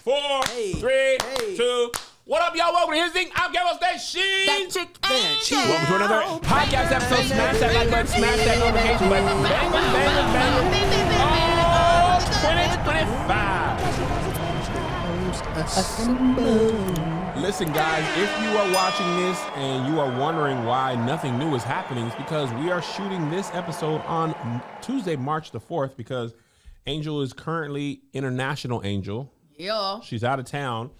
4, 3, 2. What up, y'all? Welcome to His Thing. I'm Gary Station. That chick ain't chick. Welcome to another podcast episode. Smash that like button, smash that notification button. Bang, 2025. Listen, guys, if you are watching this and you are wondering why nothing new is happening, it's because we are shooting this episode on Tuesday, March the 4th, because Angel is currently International Angel. Yeah. She's out of town.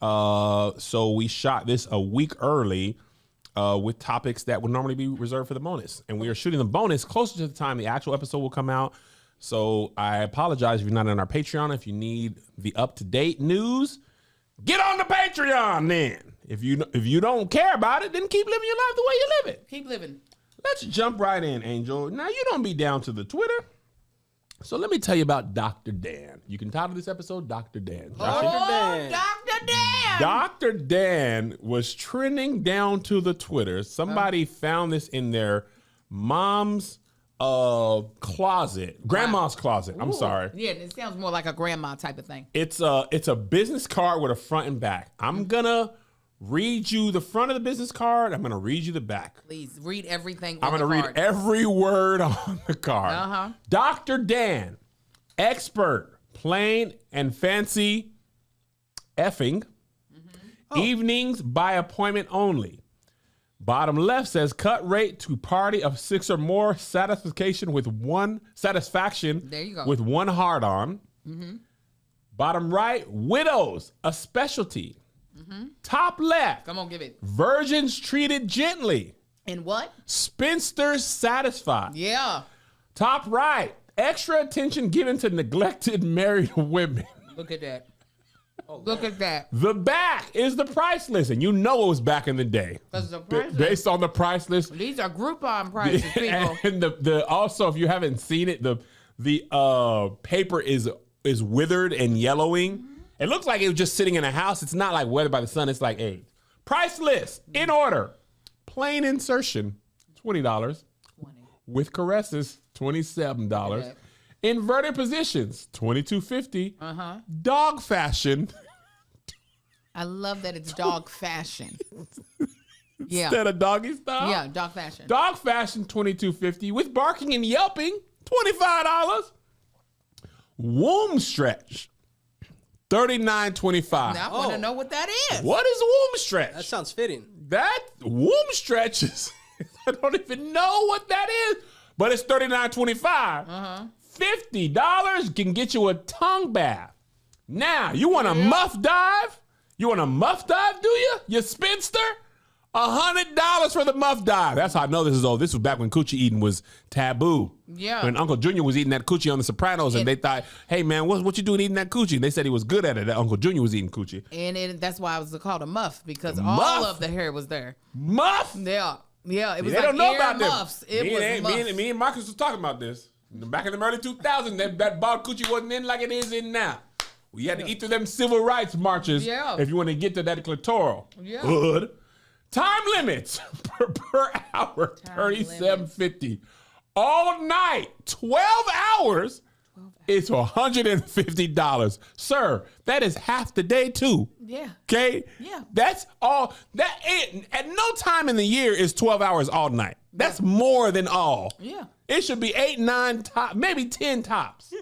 So we shot this a week early with topics that would normally be reserved for the bonus. And we are shooting the bonus closer to the time the actual episode will come out. So I apologize if you're not on our Patreon. If you need the up-to-date news, get on the Patreon then. If you don't care about it, then keep living your life the way you live it. Keep living. Let's jump right in, Angel. Now, you don't be down to the Twitter. So let me tell you about Dr. Dan. You can title this episode Dr. Dan. Dr. Dan. Dr. Dan was trending down to the Twitter. Somebody found this in their mom's closet, grandma's closet. I'm sorry. Yeah, it sounds more like a grandma type of thing. It's a business card with a front and back. I'm gonna read you the front of the business card. I'm gonna read you the back. Please read everything. I'm gonna read every word on the card. Dr. Dan, expert, plain and fancy effing. Evenings by appointment only. Bottom left says cut rate to party of 6 or more, satisfaction with one There you go. with one hard on. Bottom right, widows, a specialty. Top left, Come on, give it. virgins treated gently. And what? Spinsters satisfied. Yeah. Top right, extra attention given to neglected married women. Look at that. Look at that. The back is the price list, and you know it was back in the day. Because the price Based on the price list. These are Groupon prices, people. And the also, if you haven't seen it, the paper is withered and yellowing. It looks like it was just sitting in a house. It's not like weathered by the sun. It's like AIDS. Price list in order. Plain insertion, $20. 20. With caresses, $27. Okay. Inverted positions, $22.50. Dog fashion. I love that it's dog fashion. Yeah. Instead of doggy style. Yeah, dog fashion. Dog fashion, $22.50. With barking and yelping, $25. Womb stretch, $39.25. Now I want to know what that is. What is womb stretch? That sounds fitting. That womb stretch is, I don't even know what that is, but it's $39.25. $50 can get you a tongue bath. Now, you want a muff dive? You want a muff dive, do you? You spinster? $100 for the muff dive. That's how I know this is old. This was back when coochie eating was taboo. Yeah. When Uncle Junior was eating that coochie on The Sopranos, and they thought, hey, man, what you doing eating that coochie? And they said he was good at it, that Uncle Junior was eating coochie. And that's why it was called a muff, because Muff? all of the hair was there. Muff? Yeah. Yeah, it was They like don't know ear about muffs. them. It was muffs. Me and Marcus was talking about this. Back in the early 2000s, that bald coochie wasn't in like it is in now. We had to eat through them civil rights marches if you want to get to that clitoral. Yeah. Good. Time limits per hour, $37.50. All night, 12 hours. It's $150. Sir, that is half the day too. Yeah. Okay? Yeah. That's all. At no time in the year is 12 hours all night. That's more than all. Yeah. It should be 8, 9 tops, maybe 10 tops.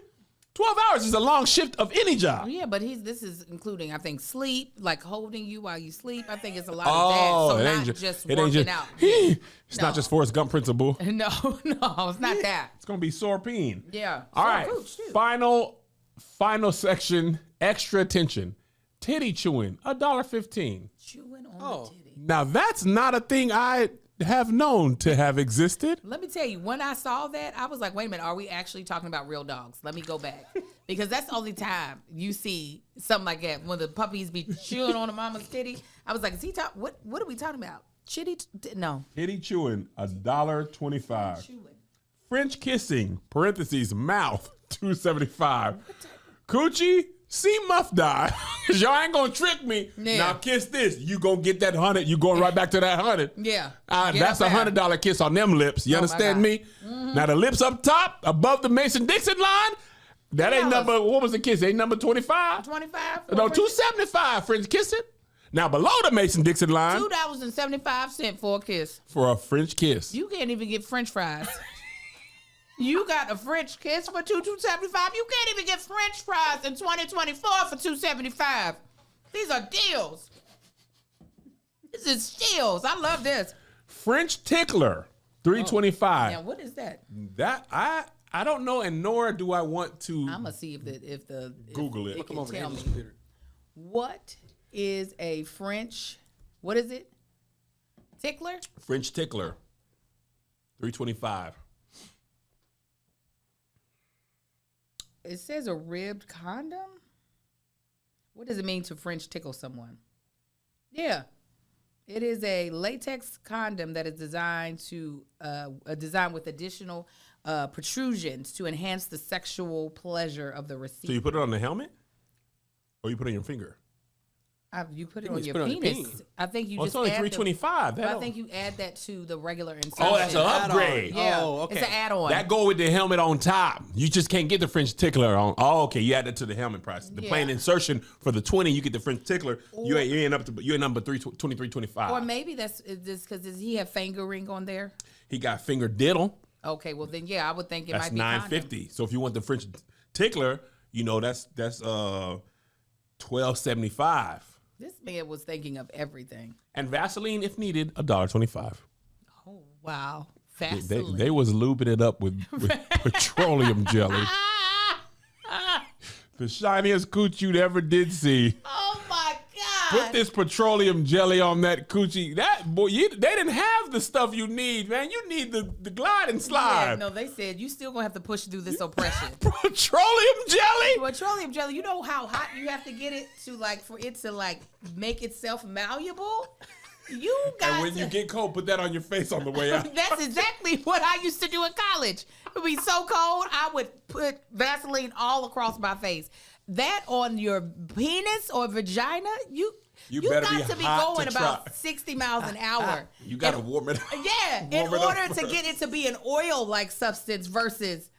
12 hours is a long shift of any job. Yeah, but this is including, I think, sleep, like holding you while you sleep. I think it's a lot of that. So not just working out. It's not just Forrest Gump principle. No, it's not that. It's going to be sore peen. Yeah. All right. Final section, extra attention. Titty chewing, $1.15. Chewing on the titty. Now, that's not a thing I have known to have existed. Let me tell you, when I saw that, I was like, wait a minute, are we actually talking about real dogs? Let me go back. Because that's the only time you see something like that, when the puppies be chewing on a mama's titty. I was like, is he talking, what are we talking about? No. Titty chewing, $1.25. Chewing. French kissing, parentheses, mouth, $2.75. Coochie, see muff die. Cause y'all ain't gonna trick me. Yeah. Now kiss this. You gonna get that 100. You going right back to that 100. Yeah. That's $100 kiss on them lips. You understand me? Mm-hmm. Now the lips up top, above the Mason-Dixon line, That ain't number, what was the kiss? Ain't number 25? 25? No, 275 French kissing. Now below the Mason-Dixon line. $2.75 for a kiss. For a French kiss. You can't even get French fries. You got a French kiss for $2.75. You can't even get French fries in 2024 for $2.75. These are deals. This is steals. I love this. French tickler, $3.25. Now what is that? That I don't know, and nor do I want to. I'm gonna see if the Google it. Come over tell me. What is a French? What is it? Tickler? French tickler, $3.25. It says a ribbed condom. What does it mean to French tickle someone? Yeah, it is a latex condom that is designed with additional protrusions to enhance the sexual pleasure of the receiver. So you put it on the helmet, or you put it on your finger? You put it on your penis. I think you just. It's only $3.25. I think you add that to the regular insertion. Oh, that's an upgrade. Yeah. Oh, okay. It's an add-on. That go with the helmet on top. You just can't get the French tickler on. Oh, okay. You add that to the helmet price. The plain insertion for the 20, you get the French tickler. You end up number $23.25. Or maybe that's just because does he have fingering on there? He got finger diddle. Okay, well then I would think it That's might be $9.50. So if you want the French tickler, that's $12.75. This man was thinking of everything. And Vaseline, if needed, $1.25. Oh wow, Vaseline. They was lubing it up with petroleum jelly. The shiniest cooch you'd ever did see. Oh my God! Put this petroleum jelly on that coochie. That boy, they didn't have the stuff you need, man. You need the glide and slide. Yeah, no, they said you still gonna have to push through this oppression. Petroleum jelly. Petroleum jelly. You know how hot you have to get it to for it to make itself malleable. You got. And when you get cold, put that on your face on the way out. That's exactly what I used to do in college. It would be so cold, I would put Vaseline all across my face. That on your penis or vagina, you better got be to be hot going to about try. 60 miles an hour. You got to warm it up. Yeah, in order to get it to be an oil-like substance versus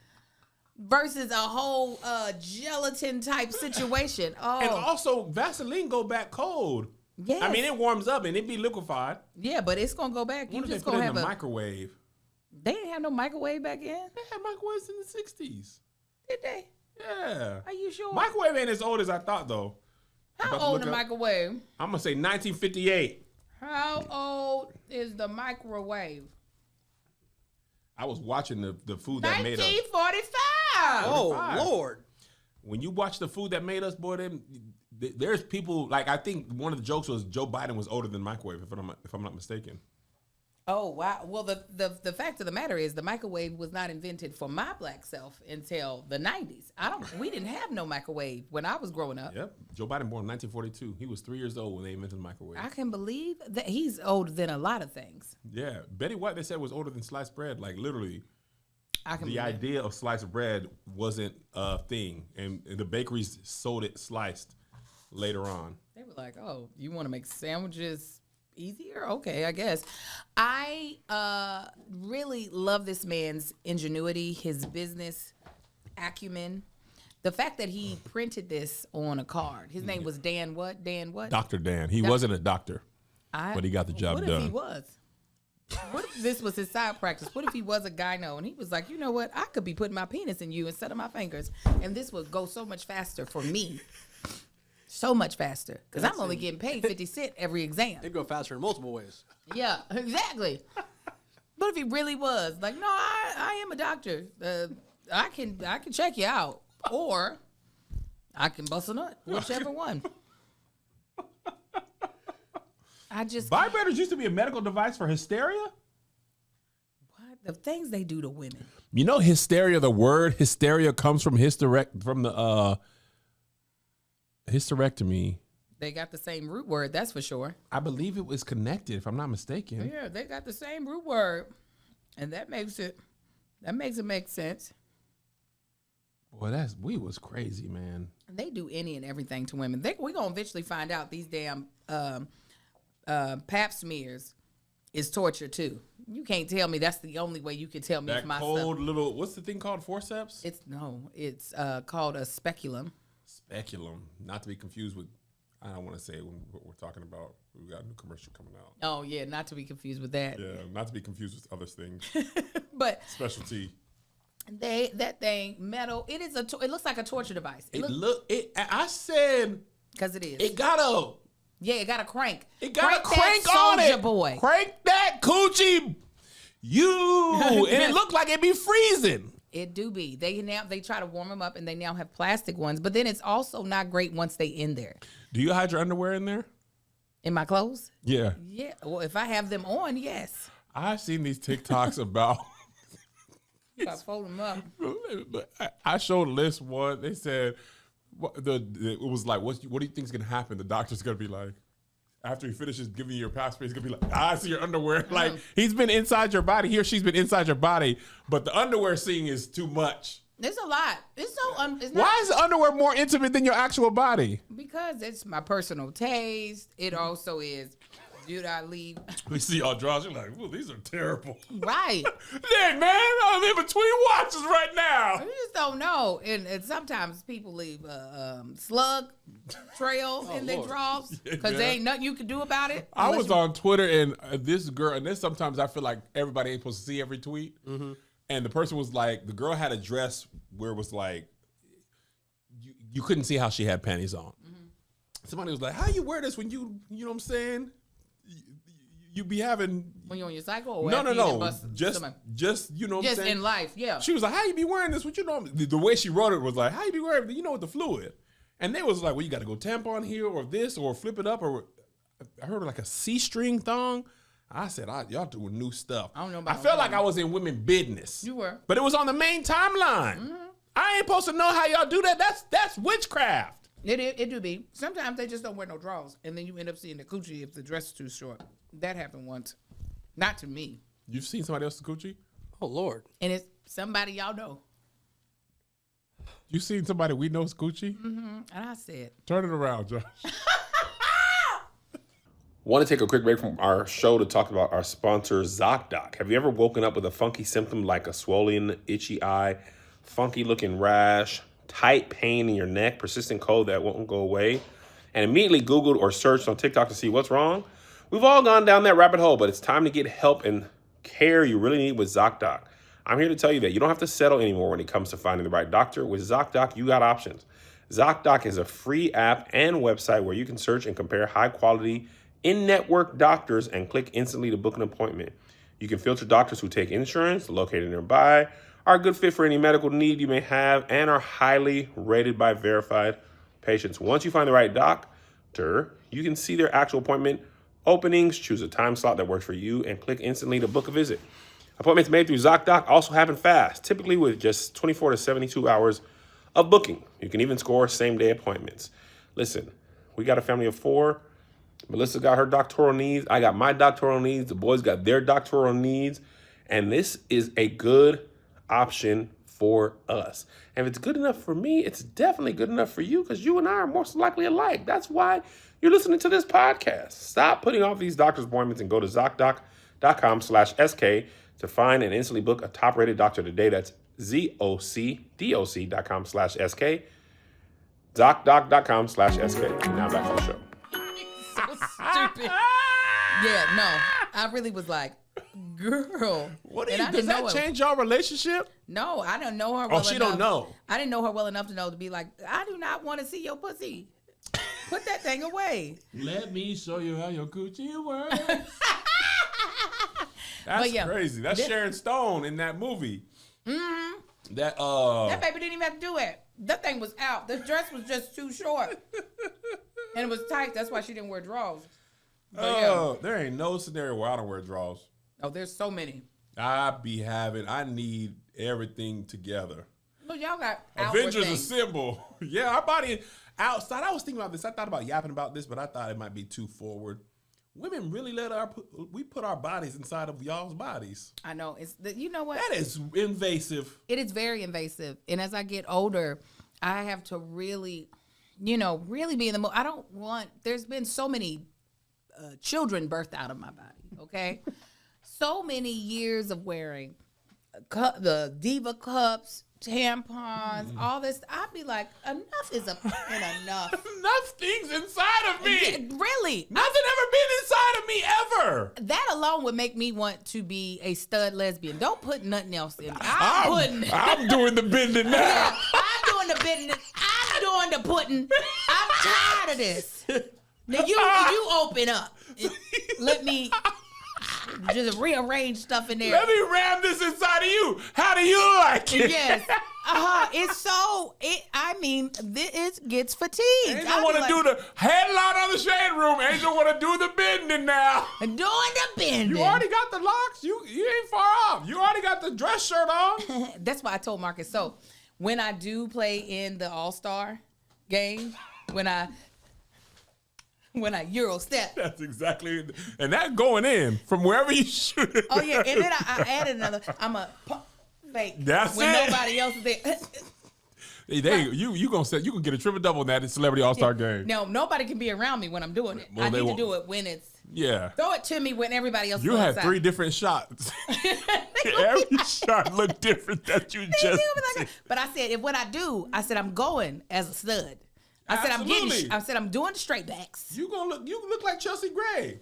a whole gelatin type situation. Oh, And also, Vaseline go back cold. yes. I mean, it warms up and it be liquefied. Yeah, but it's gonna go back. You What if they just put gonna it have in the a microwave? They didn't have no microwave back then, They had microwaves in the 60s. did they? Yeah. Are you sure? Microwave ain't as old as I thought, though. How about to old look the up. microwave? I'm going to say 1958. How old is the microwave? I was watching the food that made us. 1945. Oh, 45. Lord. When you watch the food that made us, boy, there's people, I think one of the jokes was Joe Biden was older than microwave, if I'm not mistaken. Oh wow! Well, the fact of the matter is, the microwave was not invented for my black self until the 90s. We didn't have no microwave when I was growing up. Yep. Joe Biden born in 1942. He was 3 years old when they invented the microwave. I can believe that he's older than a lot of things. Yeah. Betty White, they said, was older than sliced bread. Like, literally, I can the believe idea of sliced bread wasn't a thing. And the bakeries sold it sliced later on. They were like, "Oh, you want to make sandwiches easier? Okay, I guess." I really love this man's ingenuity, his business acumen. The fact that he printed this on a card. His name was Dan what? Dan what? Dr. Dan. He wasn't a doctor, but he got the job What done. if he was? What if this was his side practice? What if he was a gyno and he was like, you know what? I could be putting my penis in you instead of my fingers, and this would go so much faster for me. So much faster, because I'm only getting paid 50 cents every exam. They go faster in multiple ways. Yeah, exactly. But if he really was like, no, I am a doctor. I can check you out, or I can bust a nut, whichever one. I just Vibrators used to be a medical device for hysteria? what the things they do to women. You know, hysteria, the word hysteria comes from the hysterectomy. They got the same root word, that's for sure. I believe it was connected, if I'm not mistaken. Yeah, they got the same root word, and that makes it make sense. Boy, we was crazy, man. They do any and everything to women. We're gonna eventually find out these damn pap smears is torture too. You can't tell me that's the only way you can tell me That if my cold stuff. little, what's the thing called? Forceps? It's called a speculum. Speculum. Not to be confused with, I don't want to say what we're talking about. We got a new commercial coming out. Oh yeah, not to be confused with that. Yeah, not to be confused with other things. But Specialty. that thing metal. It is it looks like a torture device. I said Because it is. it got a It got a crank. It got a that crank on soldier it. boy. Crank that coochie. And it looked like it be freezing. It do be. They try to warm them up, and they now have plastic ones. But then it's also not great once they in there. Do you hide your underwear in there? In my clothes? Yeah. Yeah. Well, if I have them on, yes. I've seen these TikToks about. If I fold them up. I showed Liz one. They said, it was like, what do you think is gonna happen? The doctor's gonna be like, after he finishes giving you your passport, he's gonna be like, I see your underwear. Like he's been inside your body. He or she's been inside your body, but the underwear scene is too much. It's a lot. It's so. It's not, Why is the underwear more intimate than your actual body? because it's my personal taste. It also is. Dude, I leave. We see y'all draws. You're like, well, these are terrible. Right. Hey, man, I'm in between watches right now. You just don't know. And sometimes people leave slug trails in their drawers because there ain't nothing you can do about it. I was on Twitter and this girl, and this sometimes I feel like everybody ain't supposed to see every tweet. Mm-hmm. And the person was like, the girl had a dress where it was like, you couldn't see how she had panties on. Mm-hmm. Somebody was like, how you wear this when you know what I'm saying? You be having when you're on your cycle? Or no. Just you know what I'm just saying? in life, yeah. She was like, how you be wearing this? What you know? The way she wrote it was like, how you be wearing it? You know, with the fluid. And they was like, well, you got to go tampon here or this or flip it up. Or I heard like a C-string thong. I said, y'all doing new stuff. I don't know about I felt like I was in women business. You were. But it was on the main timeline. Mm-hmm. I ain't supposed to know how y'all do that. That's witchcraft. It do be. Sometimes they just don't wear no drawers. And then you end up seeing the coochie if the dress is too short. That happened once. Not to me. You've seen somebody else's coochie? Oh, Lord. And it's somebody y'all know. You seen somebody we know's coochie? Mm-hmm. And I said. Turn it around, Josh. Want to take a quick break from our show to talk about our sponsor, ZocDoc. Have you ever woken up with a funky symptom like a swollen, itchy eye, funky looking rash, tight pain in your neck, persistent cold that won't go away, and immediately Googled or searched on TikTok to see what's wrong? We've all gone down that rabbit hole, but it's time to get help and care you really need with ZocDoc. I'm here to tell you that you don't have to settle anymore when it comes to finding the right doctor. With ZocDoc, you got options. ZocDoc is a free app and website where you can search and compare high-quality, in-network doctors and click instantly to book an appointment. You can filter doctors who take insurance, located nearby, are a good fit for any medical need you may have, and are highly rated by verified patients. Once you find the right doctor, you can see their actual appointment openings, choose a time slot that works for you, and click instantly to book a visit. Appointments made through ZocDoc also happen fast, typically with just 24 to 72 hours of booking. You can even score same-day appointments. Listen, we got a family of 4. Melissa got her doctoral needs. I got my doctoral needs. The boys got their doctoral needs. And this is a good option for us. And if it's good enough for me, it's definitely good enough for you because you and I are most likely alike. That's why you're listening to this podcast. Stop putting off these doctor's appointments and go to ZocDoc.com/SK to find and instantly book a top-rated doctor today. That's ZocDoc.com/SK. ZocDoc.com/SK. Now back to the show. So stupid. Yeah, no. I really was like, girl. What do you, does that change your relationship? No, I don't know her well enough. Oh, she don't know. I didn't know her well enough to know to be like, I do not want to see your pussy. Put that thing away. Let me show you how your coochie works. That's crazy. That's Sharon Stone in that movie. Mm-hmm. That baby didn't even have to do it. That thing was out. The dress was just too short. And it was tight. That's why she didn't wear drawers. There ain't no scenario where I don't wear drawers. Oh, there's so many. I need everything together. Well, y'all got Avengers things. Assemble. Yeah, our body outside. I was thinking about this. I thought about yapping about this, but I thought it might be too forward. Women really we put our bodies inside of y'all's bodies. I know. You know what? That is invasive. It is very invasive. And as I get older, I have to really be in the mood. There's been so many children birthed out of my body, okay? so many years of wearing the Diva cups, tampons, all this. I'd be like, enough is enough. Enough things inside of me. Yeah, really? Nothing ever been inside of me ever. That alone would make me want to be a stud lesbian. Don't put nothing else in me. I'm doing the bending now. Yeah, I'm doing the bending. I'm doing the putting. I'm tired of this. Now you open up. Let me just rearrange stuff in there. Let me ram this inside of you. How do you like it? Yes. It gets fatigued. Angel want to do the headline on the shade room. Angel want to do the bending now. Doing the bending. You already got the locks. You ain't far off. You already got the dress shirt on. That's why I told Marcus. So when I do play in the All-Star game, when I Euro step. That's exactly it. And that going in from wherever you shoot it. Oh, yeah. And then I added another. I'm a fake. That's when it. Nobody else is there. You can get a triple double in that Celebrity All-Star game. No, nobody can be around me when I'm doing it. Well, I need to do it when it's. Yeah. Throw it to me when everybody else. You had outside. 3 different shots. Every shot looked different that you just did. But I said, I'm going as a stud. I said I'm doing the straight backs. You look like Chelsea Gray.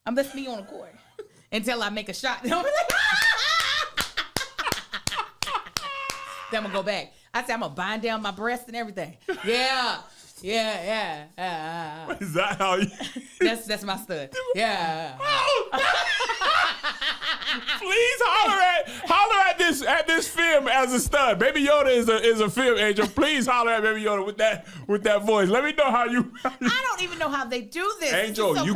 I'm just me on the court until I make a shot. Then I'm gonna go back. I said I'm gonna bind down my breasts and everything. Yeah. Is that how you? That's my stud. Yeah. Please holler at this film as a stud. Baby Yoda is a film angel. Please holler at Baby Yoda with that voice. Let me know how you. I don't even know how they do this. Angel, you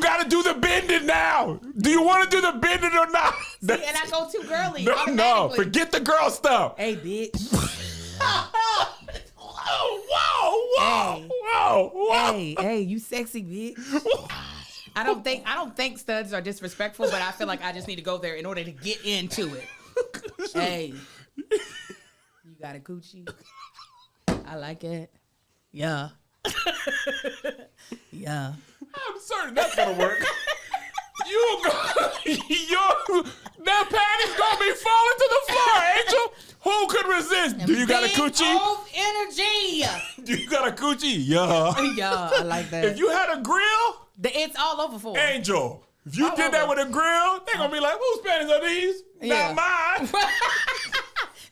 got to do the bending now. Do you want to do the bending or not? See, and I go too girly. No, forget the girl stuff. Hey, bitch. Whoa. Hey, you sexy bitch. I don't think studs are disrespectful, but I feel like I just need to go there in order to get into it. Hey, you got a coochie? I like it. Yeah. Yeah. I'm certain that's gonna work. That panty's gonna be falling to the floor, Angel. Who could resist? Do you got a coochie? Energy. Do you got a coochie? Yeah. Yeah, I like that. If you had a grill, it's all over for them. Angel. If you did that with a grill, they're gonna be like, whose panties are these? Yeah. Not mine.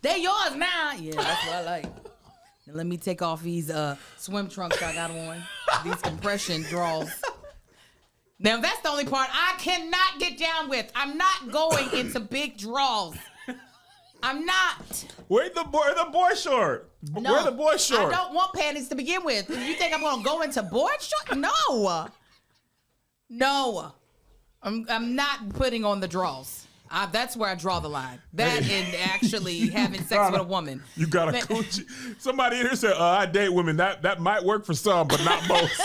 They're yours now. Yeah, that's what I like. Now let me take off these swim trunks I got on. These compression drawers. Now that's the only part I cannot get down with. I'm not going into big draws. I'm not. Where's the boy short? No, where the boy short? I don't want panties to begin with. You think I'm gonna go into board short? No. I'm not putting on the draws. That's where I draw the line. That and actually having sex with a woman. You got a coochie. Somebody here said, I date women. That might work for some, but not most.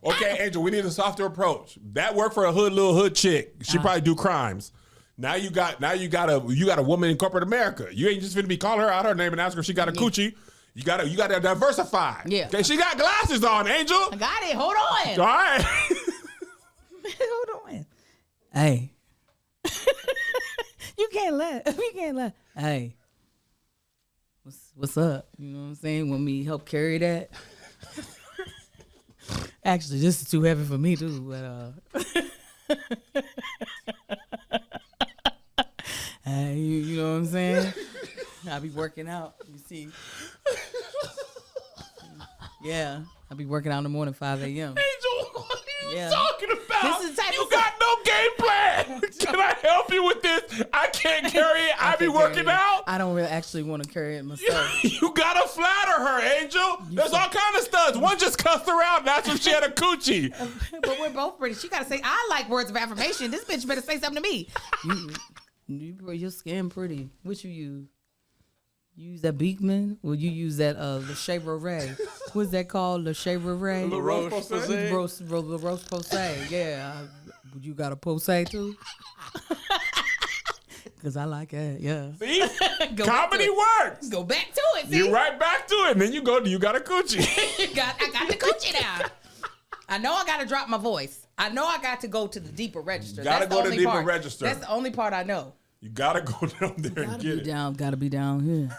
Okay, Angel, we need a softer approach. That worked for a little hood chick. She probably do crimes. Now you got a woman in corporate America. You ain't just finna be calling her out her name and ask her if she got a coochie. You gotta diversify. Yeah. Okay, she got glasses on, Angel. I got it. Hold on. All right. Hold on. Hey. You can't let. Hey. What's up? You know what I'm saying? Want me to help carry that? Actually, this is too heavy for me too, but you know what I'm saying? I be working out, you see. Yeah, I be working out in the morning, 5 a.m. Angel, what are you talking about? This is the type you got no game plan. Can I help you with this? I can't carry it. I be working out. I don't really actually want to carry it myself. You gotta flatter her, Angel. There's all kind of studs. One just cussed her out. That's if she had a coochie. But we're both pretty. She gotta say, I like words of affirmation. This bitch better say something to me. Your skin pretty. What you use? You use that Beekman? Or you use that Le Shaver Ray? What's that called? Le Shaver Ray? La Roche-Posay? La Roche-Posay, yeah. You got a posay too? Because I like it, yeah. See? Comedy works. Go back to it, see? You right back to it. And then you got a coochie. I got the coochie now. I know I got to drop my voice. I know I got to go to the deeper register. Gotta That's go the to only deeper part. register. That's the only part I know. You gotta go down there and get it. Gotta be down here.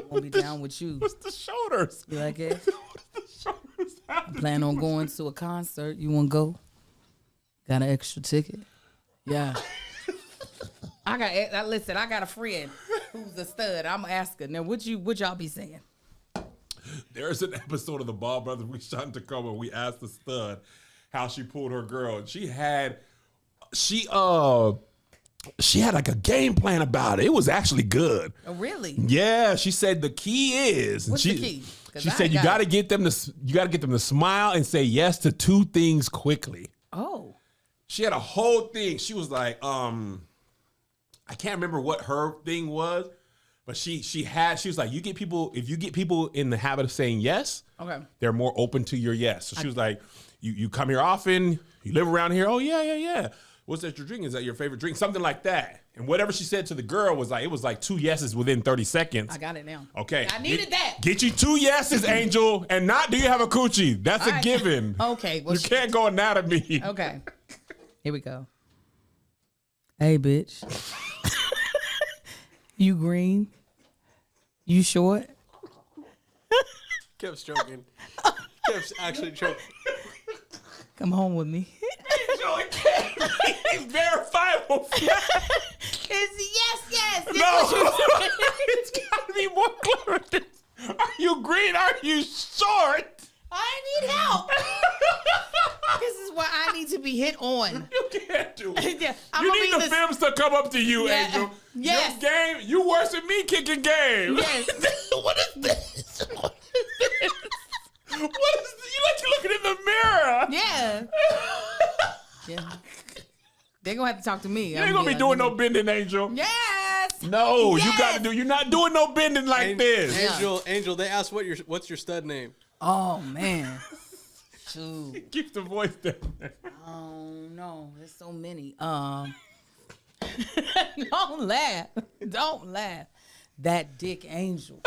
Won't be down with you. What's the shoulders? You like it? What's the shoulders? I plan on going to a concert. You want to go? Got an extra ticket? Yeah. I got a friend who's a stud. I'm asking. Now, what y'all be saying? There's an episode of the Ball Brothers we shot in Tacoma. We asked the stud how she pulled her girl. And she had like a game plan about it. It was actually good. Oh, really? Yeah, she said the key is. What's the key? She said you got to get them to smile and say yes to 2 things quickly. Oh. She had a whole thing. She was like, I can't remember what her thing was, but she was like, if you get people in the habit of saying yes, okay, they're more open to your yes. So she was like, you come here often, you live around here. Oh yeah. What's that your drink? Is that your favorite drink? Something like that. And whatever she said to the girl was like, it was like 2 yeses within 30 seconds. I got it now. Okay. I needed that. Get you 2 yeses, Angel, and not do you have a coochie. That's a given. Okay. Well, you can't go anatomy. Okay. Here we go. Hey, bitch. You green? You short? Kept stroking. Kept actually choking. Come home with me. Angel, it can't be verifiable. It's yes. No, it's got to be more clever than this. Are you green? Are you short? I need help. This is where I need to be hit on. You can't do it. Yeah, you need the films to come up to you, Yeah. Angel. Yes. Your game, you worse than me kicking game. Yes. What is this? What is this? You like you looking in the mirror. Yeah. Yeah. They're gonna have to talk to me. You ain't gonna be doing no bending, Angel. Yes. No, Yes. you got to do. You're not doing no bending like this. Angel, they asked what's your stud name? Oh man. Shoot. Keep the voice down. Oh no, there's so many. Don't laugh. Don't laugh. That Dick Angel.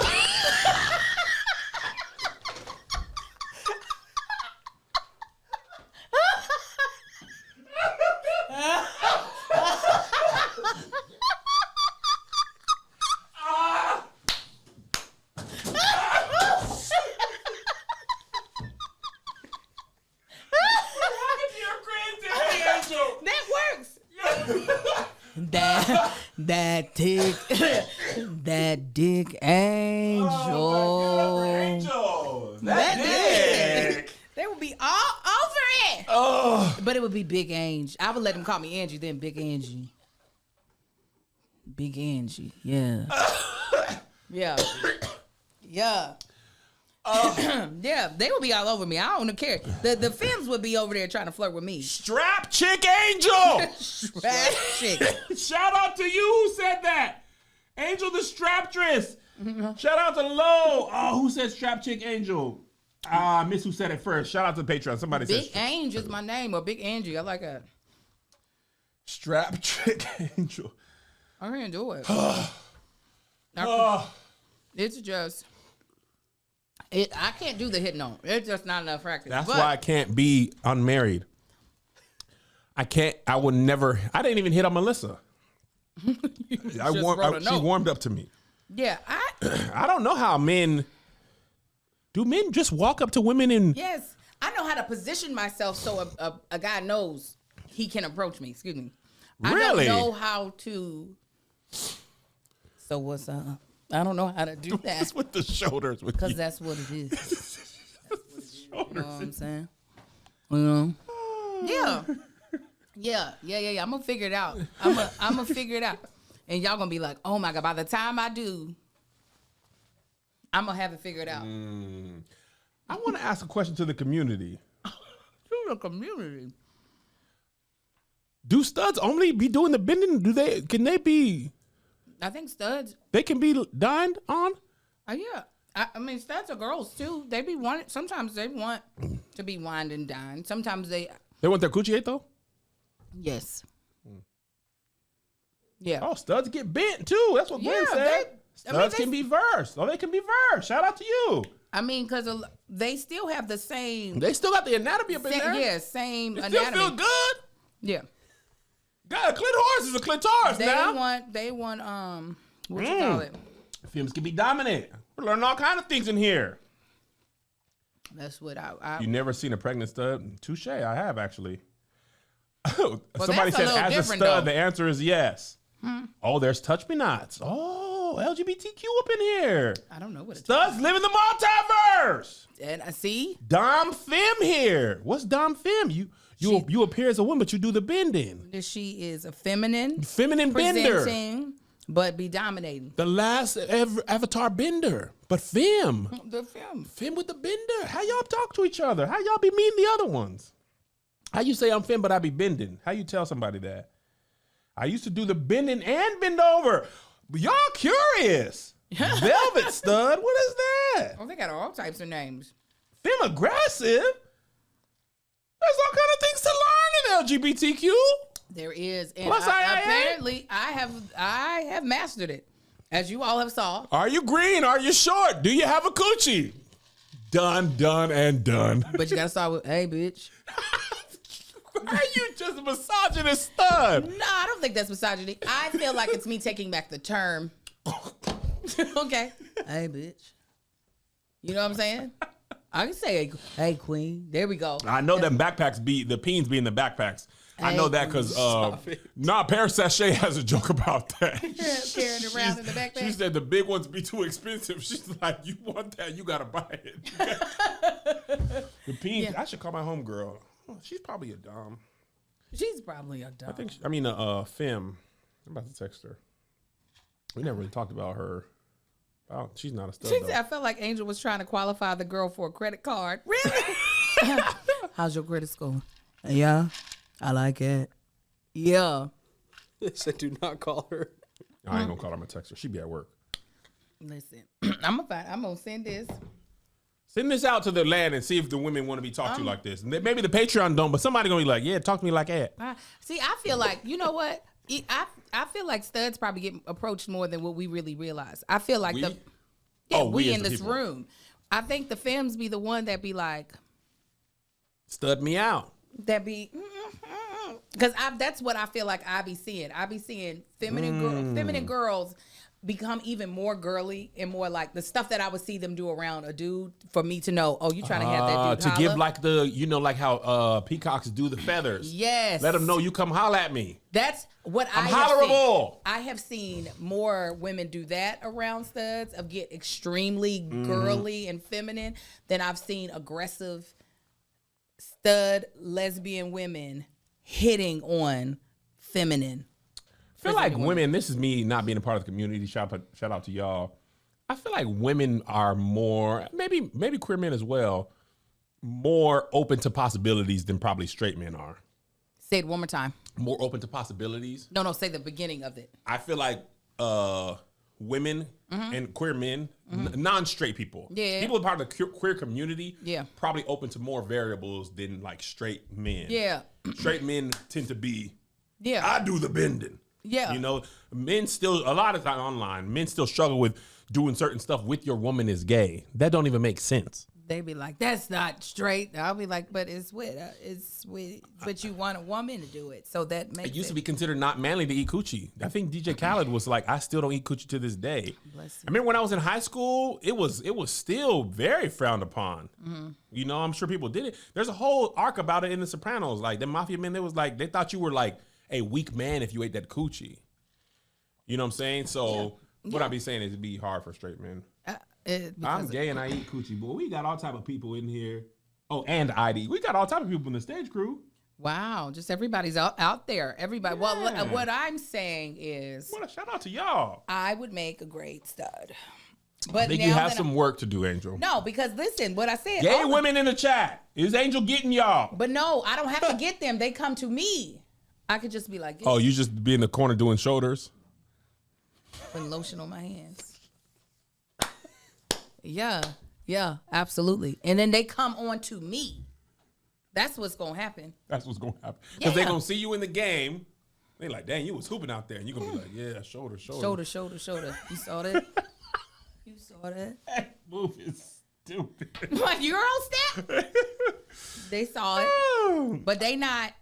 That Dick Angel. Oh Angel. That dick. They would be all over it. Oh. But it would be Big Angie. I would let them call me Angie, then Big Angie. Big Angie. Yeah. Yeah. Yeah. Yeah, they would be all over me. I don't care. The femmes would be over there trying to flirt with me. Strap chick Angel. Strap chick. Shout out to you who said that. Angel the straptress. Shout out to Lo. Oh, who said strap chick Angel? I miss who said it first. Shout out to Patreon. Somebody said Big Angie is my name, or Big Angie. I like that. Strap chick Angel. I can't do it. Oh. It's just... I can't do the hitting on. It's just not enough practice. That's why I can't be unmarried. I would never. I didn't even hit on Melissa. She warmed up to me. Yeah, I don't know how men. Do men just walk up to women and? Yes, I know how to position myself so a guy knows he can approach me. Excuse me. Really? I don't know how to. So what's up? I don't know how to do that. What's with the shoulders? Because that's what it is. You know what I'm saying? You know? Yeah. Yeah. I'm gonna figure it out. I'm gonna figure it out. And y'all gonna be like, oh my God, by the time I do, I'm gonna have it figured out. I want to ask a question to the community. To the community. Do studs only be doing the bending? Can they be? I think studs. They can be dined on? Yeah. I mean, studs are girls too. They be wanted. Sometimes they want to be wined and dined. Sometimes they want their coochie ate though? Yes. Yeah. Oh, studs get bent too. That's what Gwen said. Studs can be versed. Oh, they can be versed. Shout out to you. I mean, because they still have the same. They still got the anatomy up in there. Yeah, same It anatomy. still feel good. Yeah. God, a clitoris is a clitoris now. They want what you call it? Femmes can be dominant. We're learning all kind of things in here. That's what I You never seen a pregnant stud? Touche, I have actually. Well, Somebody that's a said, little as a different, stud, though. the answer is yes. Oh, there's touch me nots. Oh, LGBTQ up in here. I don't know what it's Studs live in the multiverse. and I see. Dom Fem here. What's Dom Fem? You appear as a woman, but you do the bending. She is a feminine Bender. presenting, but be dominating. The last avatar bender. But Fem. The film. Fem with the bender. How y'all talk to each other? How y'all be meeting the other ones? How you say I'm Fem, but I be bending? How you tell somebody that? I used to do the bending and bend over. Y'all curious. Velvet stud. What is that? Oh, they got all types of names. Fem aggressive? There's all kind of things to learn in LGBTQ. There is, and Plus IIA. apparently I have mastered it, as you all have saw. Are you green? Are you short? Do you have a coochie? Done, and done. But you gotta start with, "Hey, bitch." Are you just a misogynist stud? No, I don't think that's misogyny. I feel like it's me taking back the term. Okay. Hey, bitch. You know what I'm saying? I can say, "Hey, queen." There we go. I know them backpacks the peens be in the backpacks. I know that because Paris Sachet has a joke about that. Carrying it around in the backpack. She said the big ones be too expensive. She's like, you want that, you gotta buy it. The peens. I should call my homegirl. Oh, she's probably a dom. She's probably a dog. Fem. I'm about to text her. We never really talked about her. Oh, she's not a stud. She though. said, I felt like Angel was trying to qualify the girl for a credit card. Really? How's your credit score? Yeah, I like it. Yeah. They said, do not call her. I ain't gonna call her. I'm gonna text her. She be at work. Listen, I'm gonna send this. Send this out to the land and see if the women want to be talked to like this. And maybe the Patreon don't, but somebody gonna be like, yeah, talk to me like that. See, I feel like, you know what? I feel like studs probably get approached more than what we really realize. I feel like We? we as in the this people. room. I think the femmes be the one that be like, Stud me out. that be, because that's what I feel like I be seeing. I be seeing feminine girls become even more girly and more like the stuff that I would see them do around a dude for me to know, oh, you trying to have that dude To holler? give like like how peacocks do the feathers. Yes. Let them know you come holler at me. That's what I'm I have seen. hollerable. I have seen more women do that around studs, of get extremely girly and feminine, than I've seen aggressive stud lesbian women hitting on feminine. I feel like women, this is me not being a part of the community. Shout out to y'all. I feel like women are more, maybe queer men as well, more open to possibilities than probably straight men are. Say it one more time. More open to possibilities. No, say the beginning of it. I feel like women and queer men, non-straight people, Yeah. people part of the queer community, Yeah. probably open to more variables than like straight men. Yeah. Straight men tend to be, Yeah. I do the bending. Yeah. You know, men still, a lot of time online, men still struggle with doing certain stuff with your woman is gay. That don't even make sense. They be like, that's not straight. I'll be like, but but you want a woman to do it. So that makes It used to be considered not manly to eat coochie. I think DJ Khaled was like, I still don't eat coochie to this day. Bless I remember when I was in high school, it was still very frowned upon. You know, I'm sure people did it. There's a whole arc about it in The Sopranos. Like the mafia men, they thought you were like a weak man if you ate that coochie. You know what I'm saying? So what I be saying is it'd be hard for straight men. I'm gay and I eat coochie, boy. We got all type of people in here. Oh, and ID. We got all type of people in the stage crew. Wow, just everybody's out there. Everybody. Yeah. Well, what I'm saying is, What a shout out to y'all. I would make a great stud. I But think now you have that some work to do, Angel. No, because listen, what I said. Gay women in the chat. Is Angel getting y'all? But no, I don't have to get them. They come to me. I could just be like, Oh, you just be in the corner doing shoulders? putting lotion on my hands. Yeah, absolutely. And then they come on to me. That's what's gonna happen. That's what's going to happen. Because they're Yeah. going to see you in the game. They like, dang, you was hooping out there. And you're going to be like, yeah, shoulder. Shoulder. You saw that? You saw that? That move is stupid. Like Euro step. They saw it, but they not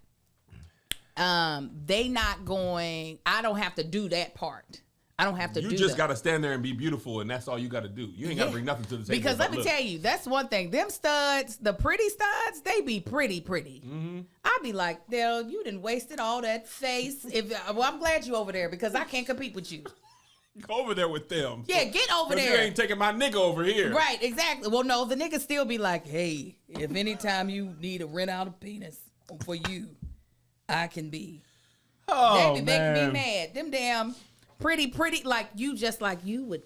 going. I don't have to do that part. I don't have to do that. You just got to stand there and be beautiful, and that's all you got to do. You ain't got to bring nothing to the table. Because let me tell you, that's one thing. Them studs, the pretty studs, they be pretty. Mm-hmm. I'd be like, Dale, you done wasted all that face. I'm glad you over there because I can't compete with you. Go over there with them. Yeah, get over there. You ain't taking my nigga over here. Right, exactly. Well, no, the nigga still be like, hey, if anytime you need to rent out a penis for you, I can be. Oh, They be making me mad. Them damn pretty, like you would.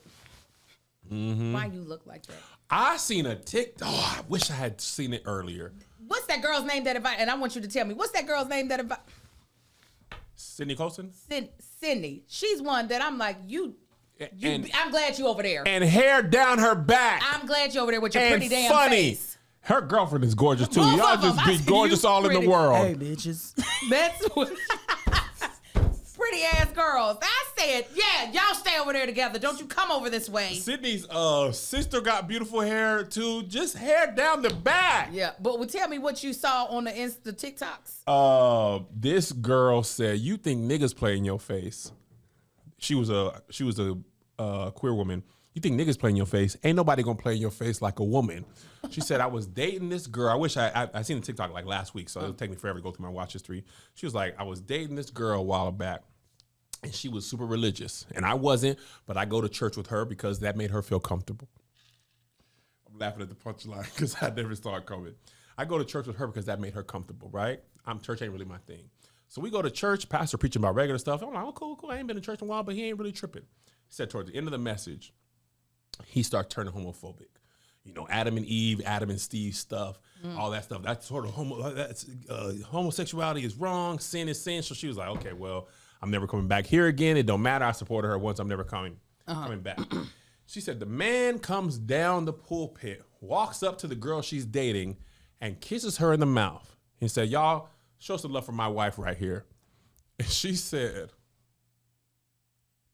Mm-hmm. Why you look like that? I seen a TikTok. Oh, I wish I had seen it earlier. What's that girl's name that invited? And I want you to tell me, what's that girl's name that invited? Sydney Colson? Sydney. She's one that I'm like, I'm glad you over there. And hair down her back. I'm glad you over there with your and pretty damn funny. face. Her girlfriend is gorgeous too. Both Y'all of them. just I be said, gorgeous you all in pretty. the world. Hey, bitches. That's what. Pretty ass girls. I said, yeah, y'all stay over there together. Don't you come over this way. Sydney's sister got beautiful hair too. Just hair down the back. Yeah, but tell me what you saw on the TikToks. This girl said, "You think niggas play in your face?" She was a queer woman. You think niggas play in your face? Ain't nobody gonna play in your face like a woman. She said, I was dating this girl. I wish I seen the TikTok like last week, so it'll take me forever to go through my watch history. She was like, I was dating this girl a while back, and she was super religious, and I wasn't, but I go to church with her because that made her feel comfortable. I'm laughing at the punchline because I never saw it coming. I go to church with her because that made her comfortable, right? Church ain't really my thing. So we go to church, pastor preaching about regular stuff. I'm like, oh, cool. I ain't been in church in a while, but he ain't really tripping. He said towards the end of the message, he started turning homophobic. You know, Adam and Eve, Adam and Steve stuff, all that stuff. That's sort of homosexuality is wrong. Sin is sin. So she was like, okay, well, I'm never coming back here again. It don't matter. I supported her once. I'm never coming back. She said the man comes down the pulpit, walks up to the girl she's dating, and kisses her in the mouth. He said, y'all, show some love for my wife right here. And she said,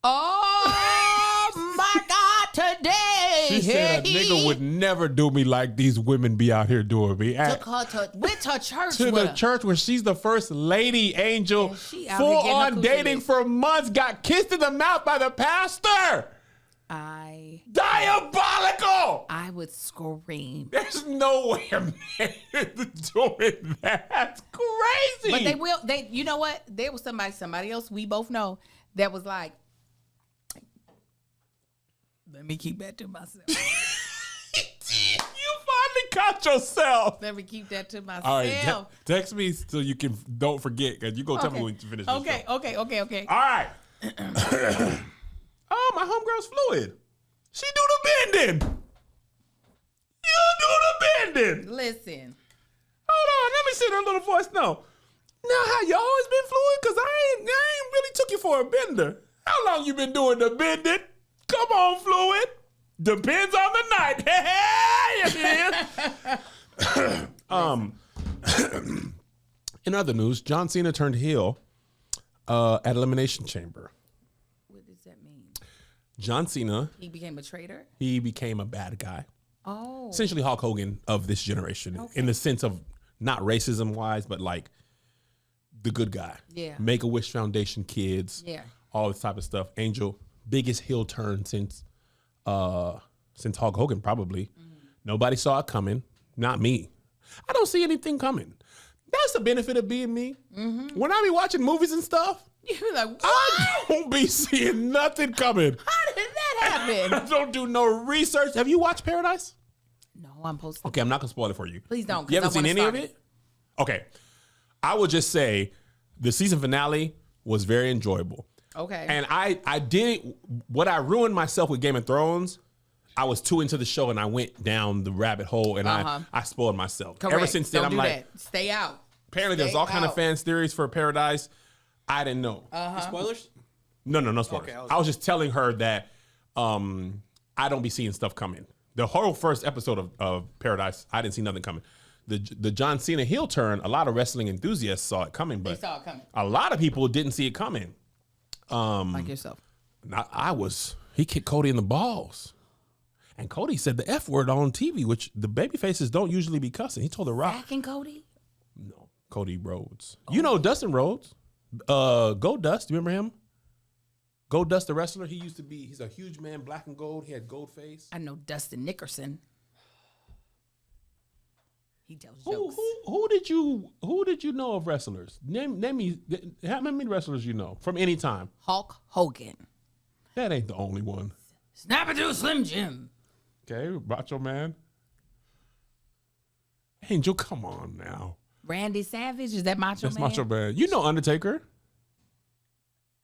oh my God, today. She said a nigga would never do me like these women be out here doing me. Took her went to church to with the her. church where she's the first lady, Angel, she out full here getting her on coochie dating licked. for months, got kissed in the mouth by the pastor. Diabolical. I would scream. There's no way a man is doing that. That's crazy. But they will. You know what? There was somebody else we both know that was like, let me keep that to myself. You finally caught yourself. Let me keep that to myself. All right, text me so you don't forget, because you go tell me when you finish this Okay. All right. Oh, my homegirl's fluid. She do the bending. You do the bending. Listen. Hold on, let me send her a little voice note. Now, have you always been fluid? Because I ain't really took you for a bender. How long you been doing the bending? Come on, fluid. Depends on the night. Hey, it is. In other news, John Cena turned heel at Elimination Chamber. What does that mean? John Cena. He became a traitor? He became a bad guy. Oh. Essentially Hulk Hogan of this generation, in the sense of not racism wise, but like the good guy. Yeah. Make-A-Wish Foundation kids. Yeah. All this type of stuff. Angel, biggest heel turn since Hulk Hogan, probably. Nobody saw it coming. Not me. I don't see anything coming. That's the benefit of being me. When I be watching movies and stuff, You're like, what? I don't be seeing nothing coming. How did that happen? I don't do no research. Have you watched Paradise? No, I'm posting. Okay, I'm not gonna spoil it for you. Please don't. You haven't 'cause I seen any wanna of start it? Okay. I would just say the season finale was very enjoyable. Okay. And I did what I ruined myself with Game of Thrones. I was too into the show and I went down the rabbit hole and I spoiled myself. Correct. Ever since then, Don't I'm do like, that. Stay out. apparently there's Stay all kind of out. fans theories for Paradise. I didn't know. Spoilers? No spoilers. Okay, I was just telling her that I don't be seeing stuff coming. The whole first episode of Paradise, I didn't see nothing coming. The John Cena heel turn, a lot of wrestling enthusiasts saw it coming, but They saw it coming. a lot of people didn't see it coming. Like yourself. He kicked Cody in the balls. And Cody said the F word on TV, which the baby faces don't usually be cussing. He told The Rock. Zach and Cody? No, Cody Rhodes. You know Dustin Rhodes? Gold Dust. Do you remember him? Gold Dust, the wrestler. He's a huge man, black and gold. He had gold face. I know Dustin Nickerson. He tells jokes. Who did you know of wrestlers? Name me how many wrestlers you know from any time. Hulk Hogan. That ain't the only one. Snappadoo Slim Jim. Okay, Macho Man. Angel, come on now. Randy Savage, is that Macho That's Man? Macho Man. You know Undertaker.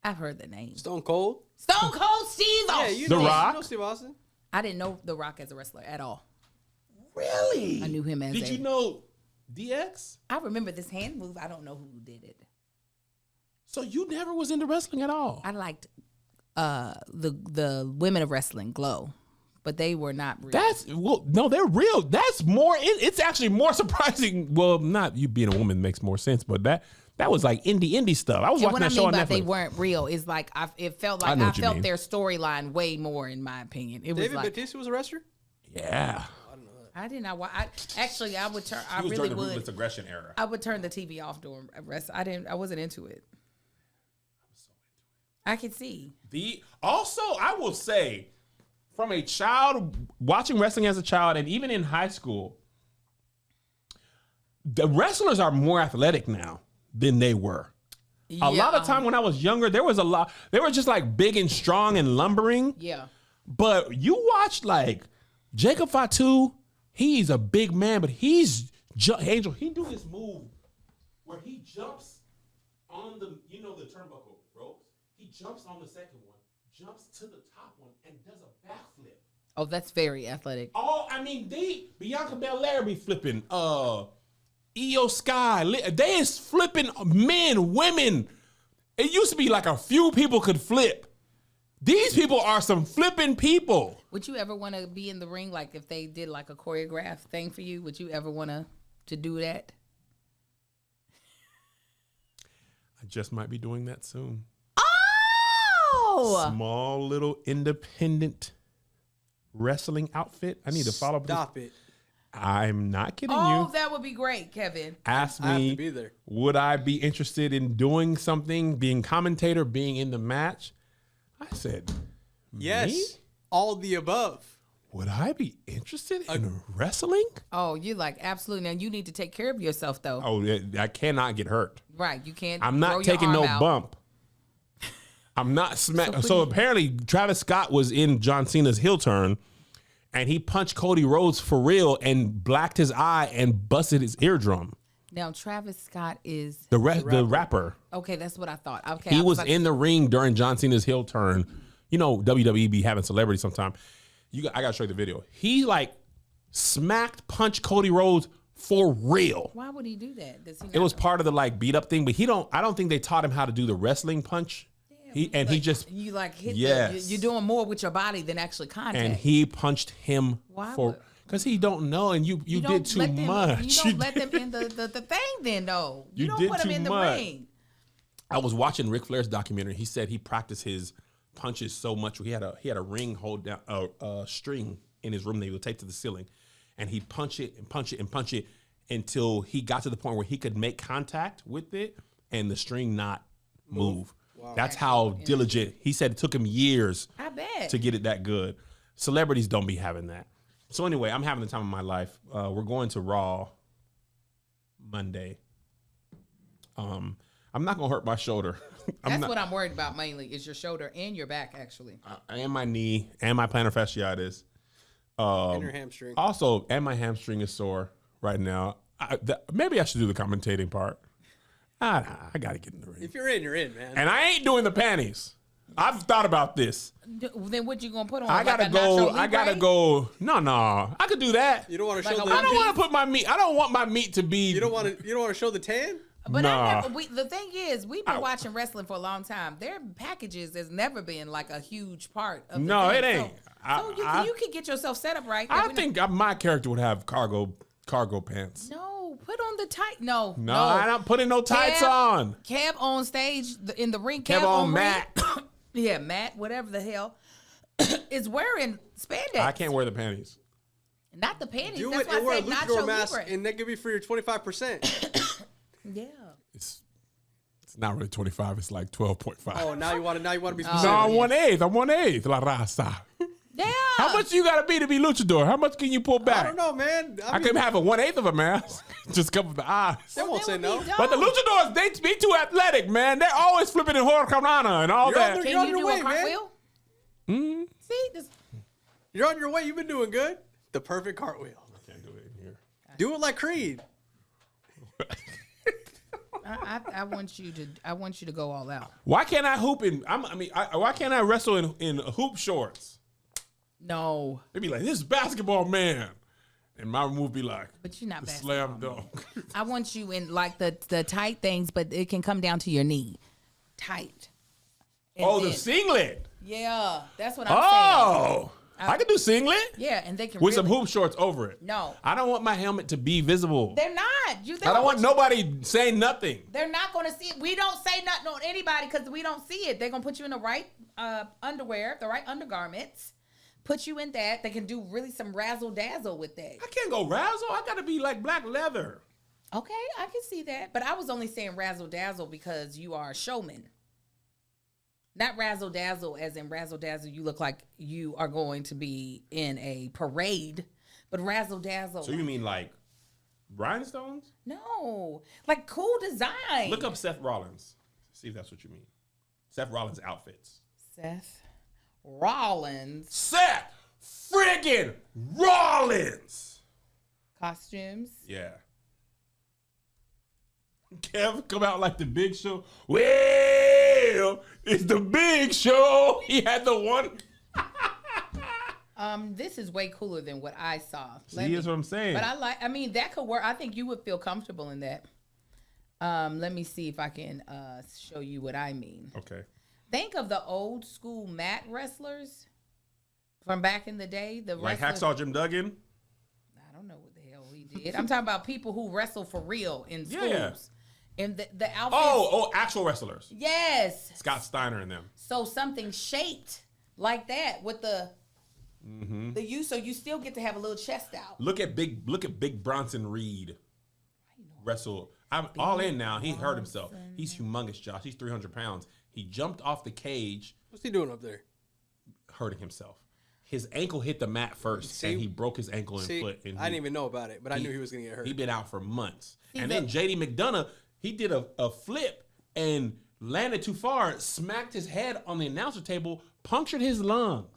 I've heard the name. Stone Cold. Stone Cold Steve Yeah, Austin. you The know, Rock? You know Steve Austin. I didn't know The Rock as a wrestler at all. Really? I knew him as Did you know DX? I remember this hand move. I don't know who did it. So you never was into wrestling at all? I liked the women of wrestling, Glow, but they were not real. No, they're real. That's more. It's actually more surprising. Well, not you being a woman makes more sense, but that was like indie stuff. I was And watching what I that show mean on by Netflix. they weren't real is like it felt like know I what you felt mean. their storyline way more, in my opinion. It was David like Batista was a wrestler. Yeah. I did not. Actually, I would turn. I He was really during the would. ruthless aggression era. I would turn the TV off during rest. I wasn't into it. I could see. Also, I will say, from a child watching wrestling as a child, and even in high school, the wrestlers are more athletic now than they were. A lot of time when I was younger, there was a lot. They were just like big and strong and lumbering. Yeah. But you watch like Jacob Fatu, he's a big man, but Angel, he do this move where he jumps on the turnbuckle ropes. He jumps on the second one, jumps to the top one, and does a backflip. Oh, that's very athletic. Oh, I mean, Bianca Belair be flipping. Io Sky, they is flipping men, women. It used to be like a few people could flip. These people are some flipping people. Would you ever want to be in the ring, like if they did like a choreographed thing for you? Would you ever want to do that? I just might be doing that soon. Oh, Small little independent wrestling outfit. I need to follow up. Stop it. I'm not kidding oh, you. that would be great, Kevin. Ask I have to me, be there. would I be interested in doing something, being commentator, being in the match? I said, Yes. me? All the above. Would I be interested in wrestling? Oh, you like absolutely. Now you need to take care of yourself though. Oh, I cannot get hurt. Right, you can't. I'm throw not your taking arm no out. bump. I'm not smack. So So what do you- apparently, Travis Scott was in John Cena's heel turn, and he punched Cody Rhodes for real and blacked his eye and busted his eardrum. Now Travis Scott is The rapper. okay. That's what I thought. Okay, He I was like, in the ring during John Cena's heel turn. You know, WWE be having celebrities sometime. I gotta show you the video. He like smacked, punched Cody Rhodes for real. Why would he do that? Does he? It was part of the like beat up thing, but I don't think they taught him how to do the wrestling punch. He just you like hit. Yes. You're doing more with your body than actually contact. and he punched him Why for would- because he don't know, and you did don't too let them, much. You don't let them in the thing then though. You, You don't did put them too in the much. ring. I was watching Ric Flair's documentary. He said he practiced his punches so much. He had a ring hold down a string in his room that he would tape to the ceiling, and he'd punch it and punch it and punch it until he got to the point where he could make contact with it and the string not move. Wow. That's how diligent. He said it took him years I bet. to get it that good. Celebrities don't be having that. So anyway, I'm having the time of my life. We're going to Raw Monday. I'm not gonna hurt my shoulder. That's what I'm worried about mainly is your shoulder and your back actually. And my knee and my plantar fasciitis. And your hamstring. Also, and my hamstring is sore right now. Maybe I should do the commentating part. I got to get in the ring. If you're in, you're in, man. And I ain't doing the panties. I've thought about this. Then what you gonna put on? I gotta go. I gotta go. No. I could do that. You don't want to Like show a the. I don't want to put my meat. I don't want my meat to be. You don't want to show the tan. But Nah. the thing is, we've been watching wrestling for a long time. Their packages has never been like a huge part of the No, thing. it ain't. So you can get yourself set up right. I think my character would have cargo pants. No, put on the tight. No, No, I'm not putting no tights Kev- on. Kev on stage in the ring. Kev on mat. Yeah, Matt, whatever the hell, is wearing Spandex. I can't wear the panties. Not the panties. Do That's it and why wear I a said luchador Nacho mask, Libre. and that could be for your 25%. Yeah. It's not really 25. It's like 12.5. Oh, now you want to be No, specific. I'm 1/8. I'm 1/8. La raza. Yeah. How much you gotta be luchador? How much can you pull back? I don't know, man. I can have a 1/8 of a mask. Just cover the eyes. They won't say would no. be dope. But the luchadors, they be too athletic, man. They're always flipping in Hurricanrana and all You're on that. the- Can You're on you your do way, a man. cartwheel? Mm, See, this, You're on your way. You've been doing good. The perfect cartwheel. can't do it in here. Do it like Creed. I want you to go all out. Why can't I hoop in? Why can't I wrestle in hoop shorts? No, They be like, this is basketball man, and my move be like, but you're not the basketball. slam dunk. I want you in like the tight things, but it can come down to your knee, tight. And Oh, the then- singlet. Yeah, that's what I'm saying. Oh, I can do singlet Yeah, and they can with really, some hoop shorts over it. No. I don't want my helmet to be visible. They're not. I don't want nobody saying nothing. They're not going to see it. We don't say nothing on anybody because we don't see it. They're going to put you in the right underwear, the right undergarments. Put you in that. They can do really some razzle dazzle with that. I can't go razzle. I gotta be like black leather. Okay, I can see that. But I was only saying razzle dazzle because you are a showman. Not razzle dazzle as in razzle dazzle, you look like you are going to be in a parade. But razzle dazzle. So you mean like rhinestones? No. Like cool design. Look up Seth Rollins. See if that's what you mean. Seth Rollins outfits. Seth Rollins Seth friggin' Rollins. costumes. Yeah. Kev come out like the Big Show. Well, it's the Big Show. He had the one. This is way cooler than what I saw. See, that's what I'm saying. But I mean, that could work. I think you would feel comfortable in that. Let me see if I can show you what I mean. Okay. Think of the old school mat wrestlers from back in the day. The Like wrestlers, Hacksaw Jim Duggan? I don't know what the hell he did. I'm talking about people who wrestle for real in schools. Yeah. And the outfits. Oh, actual wrestlers. Yes. Scott Steiner and them. So something shaped like that with the you, so you still get to have a little chest out. Look at Big Bronson Reed wrestle. I'm all in now. He hurt himself. He's humongous, Josh. He's 300 pounds. He jumped off the cage, What's he doing up there? hurting himself. His ankle hit the mat first, See? and he broke his ankle and See, foot. And I didn't even know about it, but I knew he was going to get hurt. He'd been out for months. See, And then JD McDonough, he did a flip and landed too far, smacked his head on the announcer table, punctured his lungs.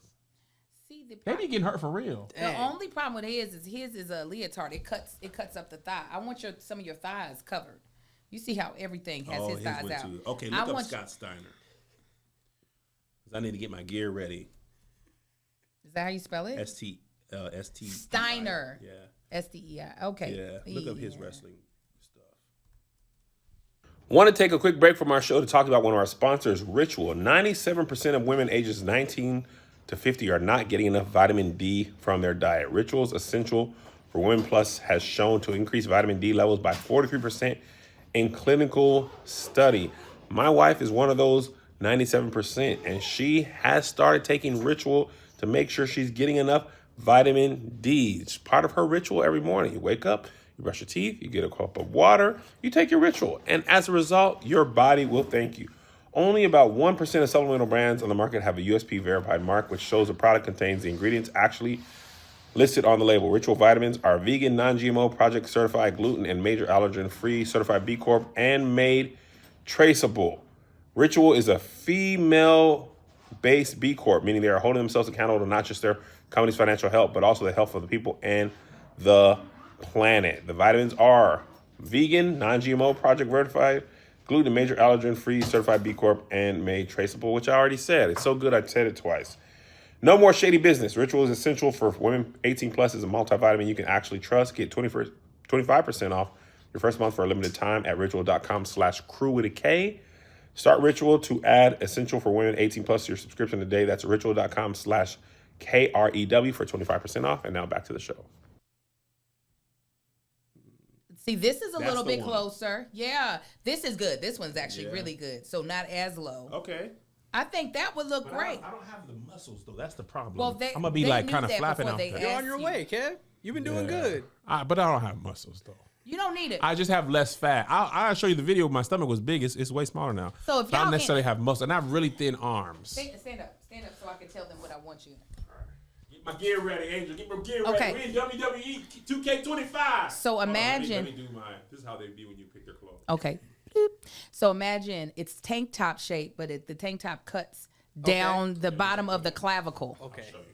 See, the They be getting hurt for real. The only problem with his is a leotard. It cuts up the thigh. I want some of your thighs covered. You see how everything has his thighs went out. too. Okay, I look up want Scott Steiner. 'Cause I need to get my gear ready. Is that how you spell it? ST. Steiner. Yeah. STEI. Okay. Yeah. Look up his Yeah. wrestling stuff. Want to take a quick break from our show to talk about one of our sponsors, Ritual. 97% of women ages 19 to 50 are not getting enough vitamin D from their diet. Ritual's Essential for Women Plus has shown to increase vitamin D levels by 43% in clinical study. My wife is one of those 97%, and she has started taking Ritual to make sure she's getting enough vitamin D. It's part of her ritual every morning. You wake up, you brush your teeth, you get a cup of water, you take your Ritual, and as a result, your body will thank you. Only about 1% of supplemental brands on the market have a USP verified mark, which shows the product contains the ingredients actually listed on the label. Ritual vitamins are vegan, non-GMO, project certified, gluten and major allergen free, certified B Corp, and made traceable. Ritual is a female-based B Corp, meaning they are holding themselves accountable to not just their company's financial health, but also the health of the people and the planet. The vitamins are vegan, non-GMO, project verified, gluten, major allergen-free, certified B Corp, and made traceable, which I already said. It's so good I said it twice. No more shady business. Ritual is essential for women 18 plus. Is a multivitamin you can actually trust. Get 25% off your first month for a limited time at ritual.com/crew with a K. Start Ritual to add Essential for Women 18 plus to your subscription today. That's ritual.com/KREW for 25% off. And now back to the show. See, this is a That's little the bit one. closer. Yeah, this is good. This one's actually really good. So not as low. Okay. I think that would look But great. I don't have the muscles though. That's the problem. Well, I'm gonna be they like knew kind of that flapping before out they there. You're asked on your you. way, Kev. You've been doing good. But I don't have muscles though. You don't need it. I just have less fat. I'll show you the video. My stomach was big. It's way smaller now. So if But I y'all don't necessarily can't- have muscle, and I have really thin arms. Stand up so I can tell them what I want you. Get my gear ready, Angel. Get my gear ready. Okay. We in WWE 2K25. So Hold on, imagine- let me do my. This is how they be when you pick their clothes. Okay. Boop. So imagine it's tank top shape, but the tank top cuts down the bottom of the clavicle. Okay. I'll show you.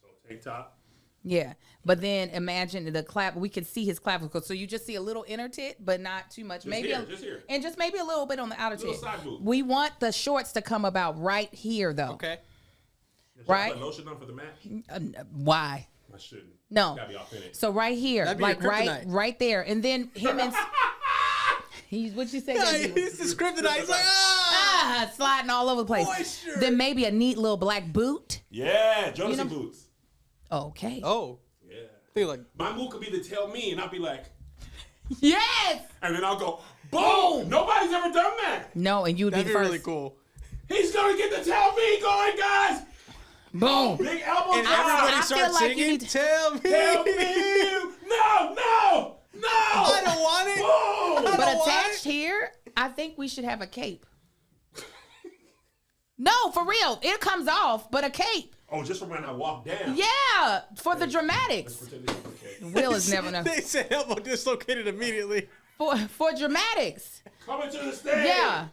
So tank top. Yeah. But then imagine we can see his clavicle. So you just see a little inner tit, but not too much. Maybe just here. And just maybe a little bit on the outer Little tit. side boob. We want the shorts to come about right here though. Okay. Should I Right. put lotion on for the match? Why? I shouldn't. No. Gotta be authentic. So right here, That'd be like your right kryptonite. there. And then him and what you say? that he was- This is kryptonite. He's like, ah! sliding all over the place. Moisture. Then maybe a neat little black boot. Yeah, Jodeci You know- boots. Okay. Oh. Yeah. Think like, My move could be to tell me, and I'll be like, Yes. and then I'll go, boom! Nobody's ever done that. No, and you would that'd be be the first. really cool. He's gonna get the tell me going, guys. Boom. Big elbow And drop. everybody I starts feel like you singing, need to- tell me. Tell me. No. I don't want it. Boom. I But don't want attached it. here, I think we should have a cape. No, for real. It comes off, but a cape. Oh, just from when I walk down. Yeah, for the dramatics. Pretend this is okay. Will is never enough. They said elbow dislocated immediately. For dramatics. Coming to the stage. Yeah.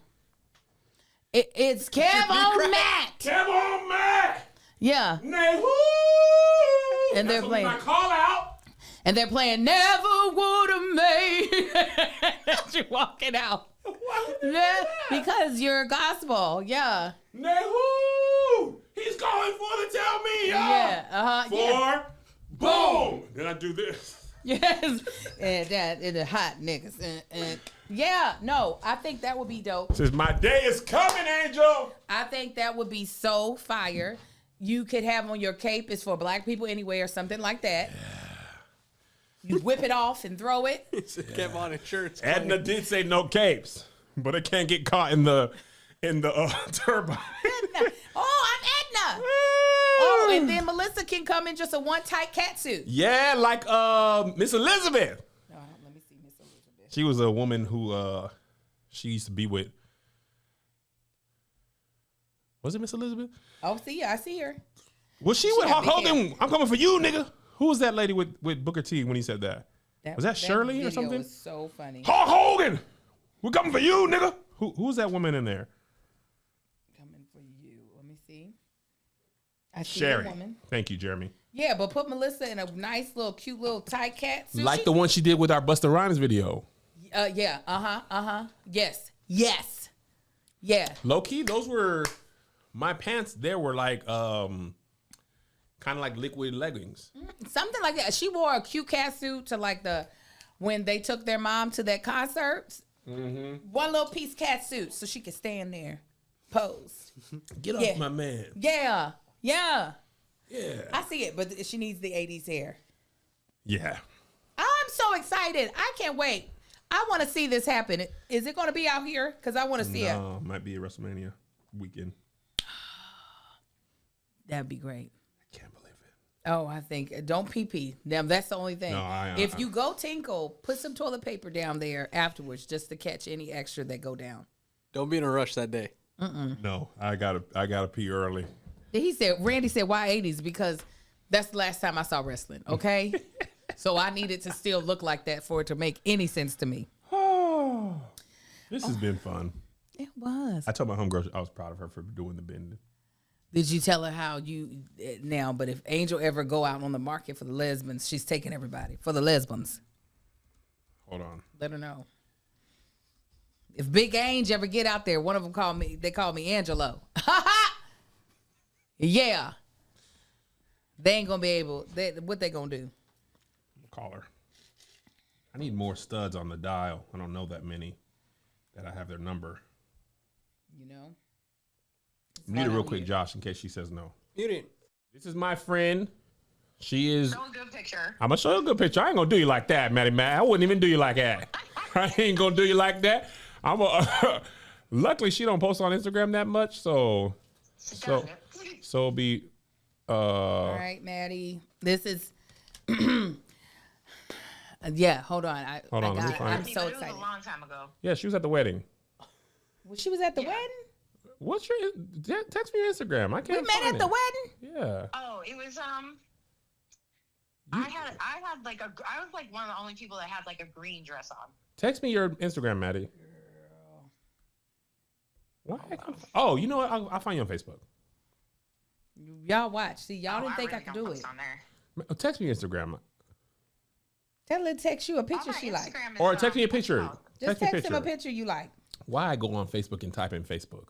It's Kev on Matt. Come on, man. Yeah. Nay, woo. And they're That's playing. my call out. And they're playing Never Would Have Made. You're walking out. Why would they do Yeah, that? because you're gospel. Yeah. Nay, woo. He's calling for the tell me, y'all. Yeah. Uh-huh. Yeah. Boom. Then I do this. Yes. And that is the hot niggas. Yeah, no, I think that would be dope. Says my day is coming, Angel. I think that would be so fire. You could have on your cape is for black people anyway or something like that. You whip it off and throw it. Kept on insurance. Edna did say no capes, but it can't get caught in the turbine. Oh, I'm Edna. Oh, and then Melissa can come in just a one tight cat suit. Yeah, like Miss Elizabeth. Let me see Miss Elizabeth. She was a woman who she used to be with. Was it Miss Elizabeth? Oh, see, I see her. Was she with Hulk got big Hogan? I'm coming for you, nigga. Who was that lady with Booker T when he said that? Was that Shirley or video something? Was so funny. Hulk Hogan, we're coming for you, nigga. Who's that woman in there? Coming for you. Let me see. I see Sherry. a woman. Thank you, Jeremy. Yeah, but put Melissa in a nice little cute little tight cat suit. Like the one she did with our Busta Rhymes video. Yeah. Yes. Yeah. Low key, those were my pants. There were like kind of like liquid leggings. Something like that. She wore a cute cat suit to like when they took their mom to that concert. Mm-hmm. One little piece cat suit so she could stand there, pose. Get Yeah. off my man. Yeah. Yeah. I see it, but she needs the 80s hair. Yeah. I'm so excited. I can't wait. I want to see this happen. Is it going to be out here? Because I want to see it. No, might be a WrestleMania weekend. That'd be great. I can't believe it. Oh, I think don't pee. Now that's the only thing. No, if you go tinkle, put some toilet paper down there afterwards just to catch any extra that go down. Don't be in a rush that day. No, I gotta pee early. Randy said, why 80s? Because that's the last time I saw wrestling, okay? So I needed to still look like that for it to make any sense to me. Oh, this has been fun. It was. I told my homegirl I was proud of her for doing the bending. Did you tell her how but if Angel ever go out on the market for the lesbians, she's taking everybody for the lesbians. Hold on. Let her know. If Big Ange ever get out there, one of them call me Angelo. Yeah. They ain't gonna be able, what they gonna do? Call her. I need more studs on the dial. I don't know that many that I have their number. You know? Mute it real quick, Josh, in case she says no. Mute it. This is my friend. She is. Show a good picture. I'm gonna show you a good picture. I ain't gonna do you like that, Maddie Matt. I wouldn't even do you like that. I ain't gonna do you like that. I'm a. Luckily, she don't post on Instagram that much, so it'll be. All right, Maddie. This is. Yeah, hold on. Hold on, let me find I'm it. so It was excited. a long time ago. Yeah, she was at the wedding. Well, she was at the wedding. What's your text me your Instagram? I can't. We met find at the it. wedding. Yeah. Oh, it was I had like I was like one of the only people that had like a green dress on. Text me your Instagram, Maddie. Why? Oh, you know what? I'll find you on Facebook. Y'all watch. See, y'all Oh, didn't think really I could don't do post it. on there. Text me your Instagram. Tell her to text you a picture Oh, my she like. Instagram is, Or text me a what's it picture. called? Just Text me text him a picture you like. Why I go on Facebook and type in Facebook?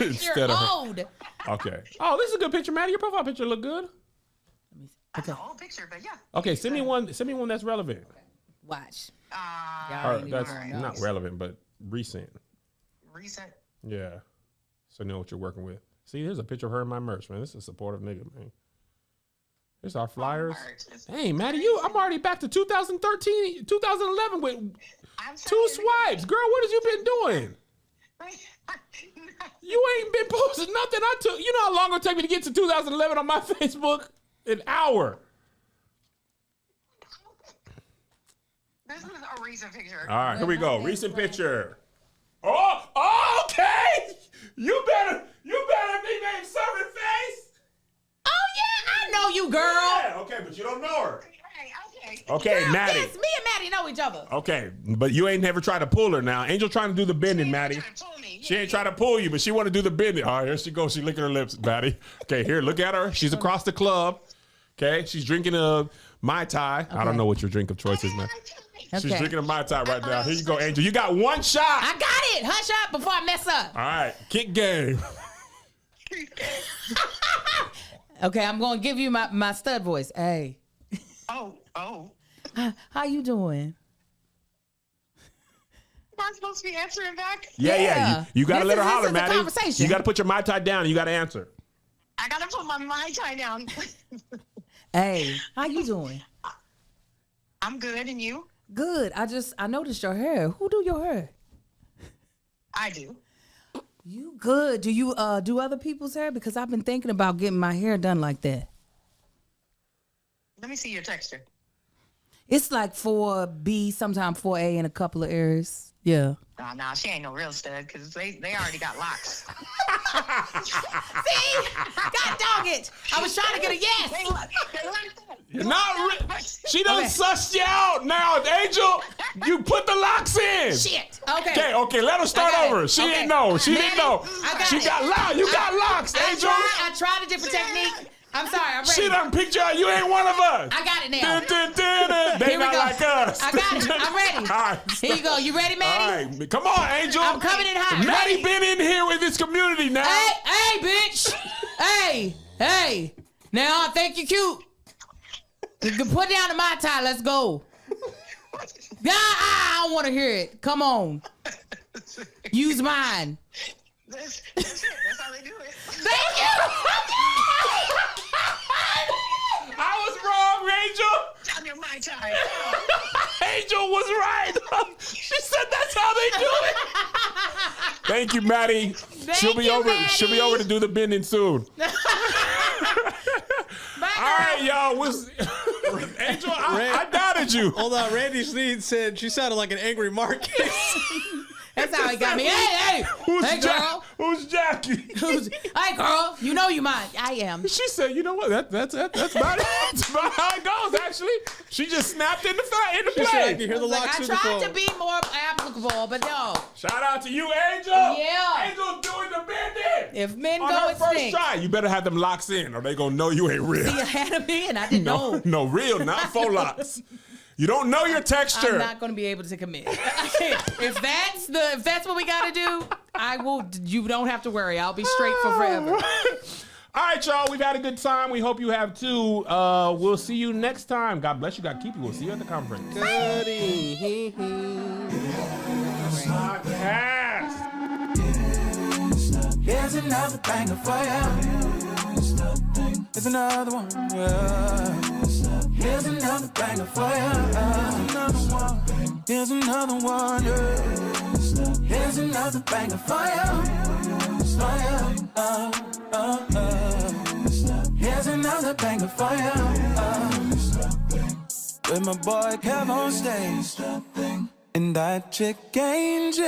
You're old. Okay. Oh, this is a good picture, Maddie. Your profile picture look good. That's an old picture, but yeah. Okay, send me one. Send me one that's relevant. Watch. Uh, Y'all Or ain't even that's gonna know. not relevant, but recent. recent. Yeah. So know what you're working with. See, there's a picture of her in my merch, man. This is a supportive nigga, man. Here's our flyers. Hey, Maddie, I'm already back to 2013, 2011 with two swipes. Girl, what have you been doing? You ain't been posting nothing. You know how long it'll take me to get to 2011 on my Facebook? An hour. This is a recent picture. All right, here we go. Recent picture. Oh, okay. You better be named Serving Face. Oh yeah, I know you, girl. Yeah, okay, but you don't know her. Okay. Okay, Girl, Maddie. yes, me and Maddie know each other. Okay, but you ain't never tried to pull her now. Angel trying to do the bending, Maddie. She ain't trying to pull you, but she want to do the bending. All right, here she goes. She licking her lips, Maddie. Okay, here, look at her. She's across the club. Okay, she's drinking a Mai Tai. I don't know what your drink of choice is, man. She's Okay. drinking a Mai Tai right now. Here you go, Angel. You got one shot. I got it. Hush up before I mess up. All right, kick game. Okay, I'm gonna give you my stud voice. Hey, Oh. how you doing? Am I supposed to be answering back? Yeah. You got to let her This holler, is a Maddie. conversation. You got to put your Mai Tai down and you got to answer. I gotta put my Mai Tai down. Hey, how you doing? I'm good, and you? Good. I noticed your hair. Who do your hair? I do. You good. Do you do other people's hair? Because I've been thinking about getting my hair done like that. Let me see your texture. It's like 4B, sometimes 4A in a couple of areas. Yeah. Nah, she ain't no real stud because they already got locks. See? God dog it. I was trying to get a yes. They like that. Not she done sussed you out now, Angel. You put the locks in. Shit. Okay. Okay, let her start I got it. over. She Okay. didn't know. She Maddie, didn't know. I got She it. got locked. You got locks, Angel. I tried a different technique. I'm sorry. I'm ready. She done picked you out. You ain't one of us. I got it now. They Here we not go. like us. I got it. I'm ready. All right. Here you go. You ready, Maddie? All right. Come on, Angel. I'm coming in hot. Maddie Ready? been in here with this community now. Hey, bitch. Hey. Now I think you're cute. You can put down the Mai Tai. Let's go. I don't want to hear it. Come on. Use mine. That's it. That's how they do it. Thank you. I was wrong, Angel. Down your Mai Tai. Angel was right. She said that's how they do it. Thank you, Maddie. She'll be you, over. Maddie. She'll be over to do the bending soon. Bye, All right, y'all. Angel, I doubted you. Hold on, Randy Sneed said she sounded like an angry Marcus. That's how he got me. Hey, hey, girl. Who's Jackie? Hey, girl. You know you mine. I am. She said, "You know what? That's about it. That's about how it goes. Actually, she just snapped into She play. said, I can hear the Like, locks I through the tried phone. to be more applicable, but no. Shout out to you, Angel. Yeah. Angel doing the bending. If men On go, her it's first stink. try, you better have them locks in, or they gonna know you ain't real. You ahead of me, and I didn't know. No, real, not faux locks. You don't know your texture. I'm not going to be able to commit. If that's what we got to do, I will. You don't have to worry. I'll be straight for forever. All right, y'all. We've had a good time. We hope you have too. We'll see you next time. God bless you. God keep you. We'll see you at the conference. Podcast. Here's another banger for you. Here's another one. Yeah. Here's another banger for you. Here's another one. Yeah. Here's another banger for you. Fire. Here's another banger for you. With my boy Kev on stage. And that chick Angel.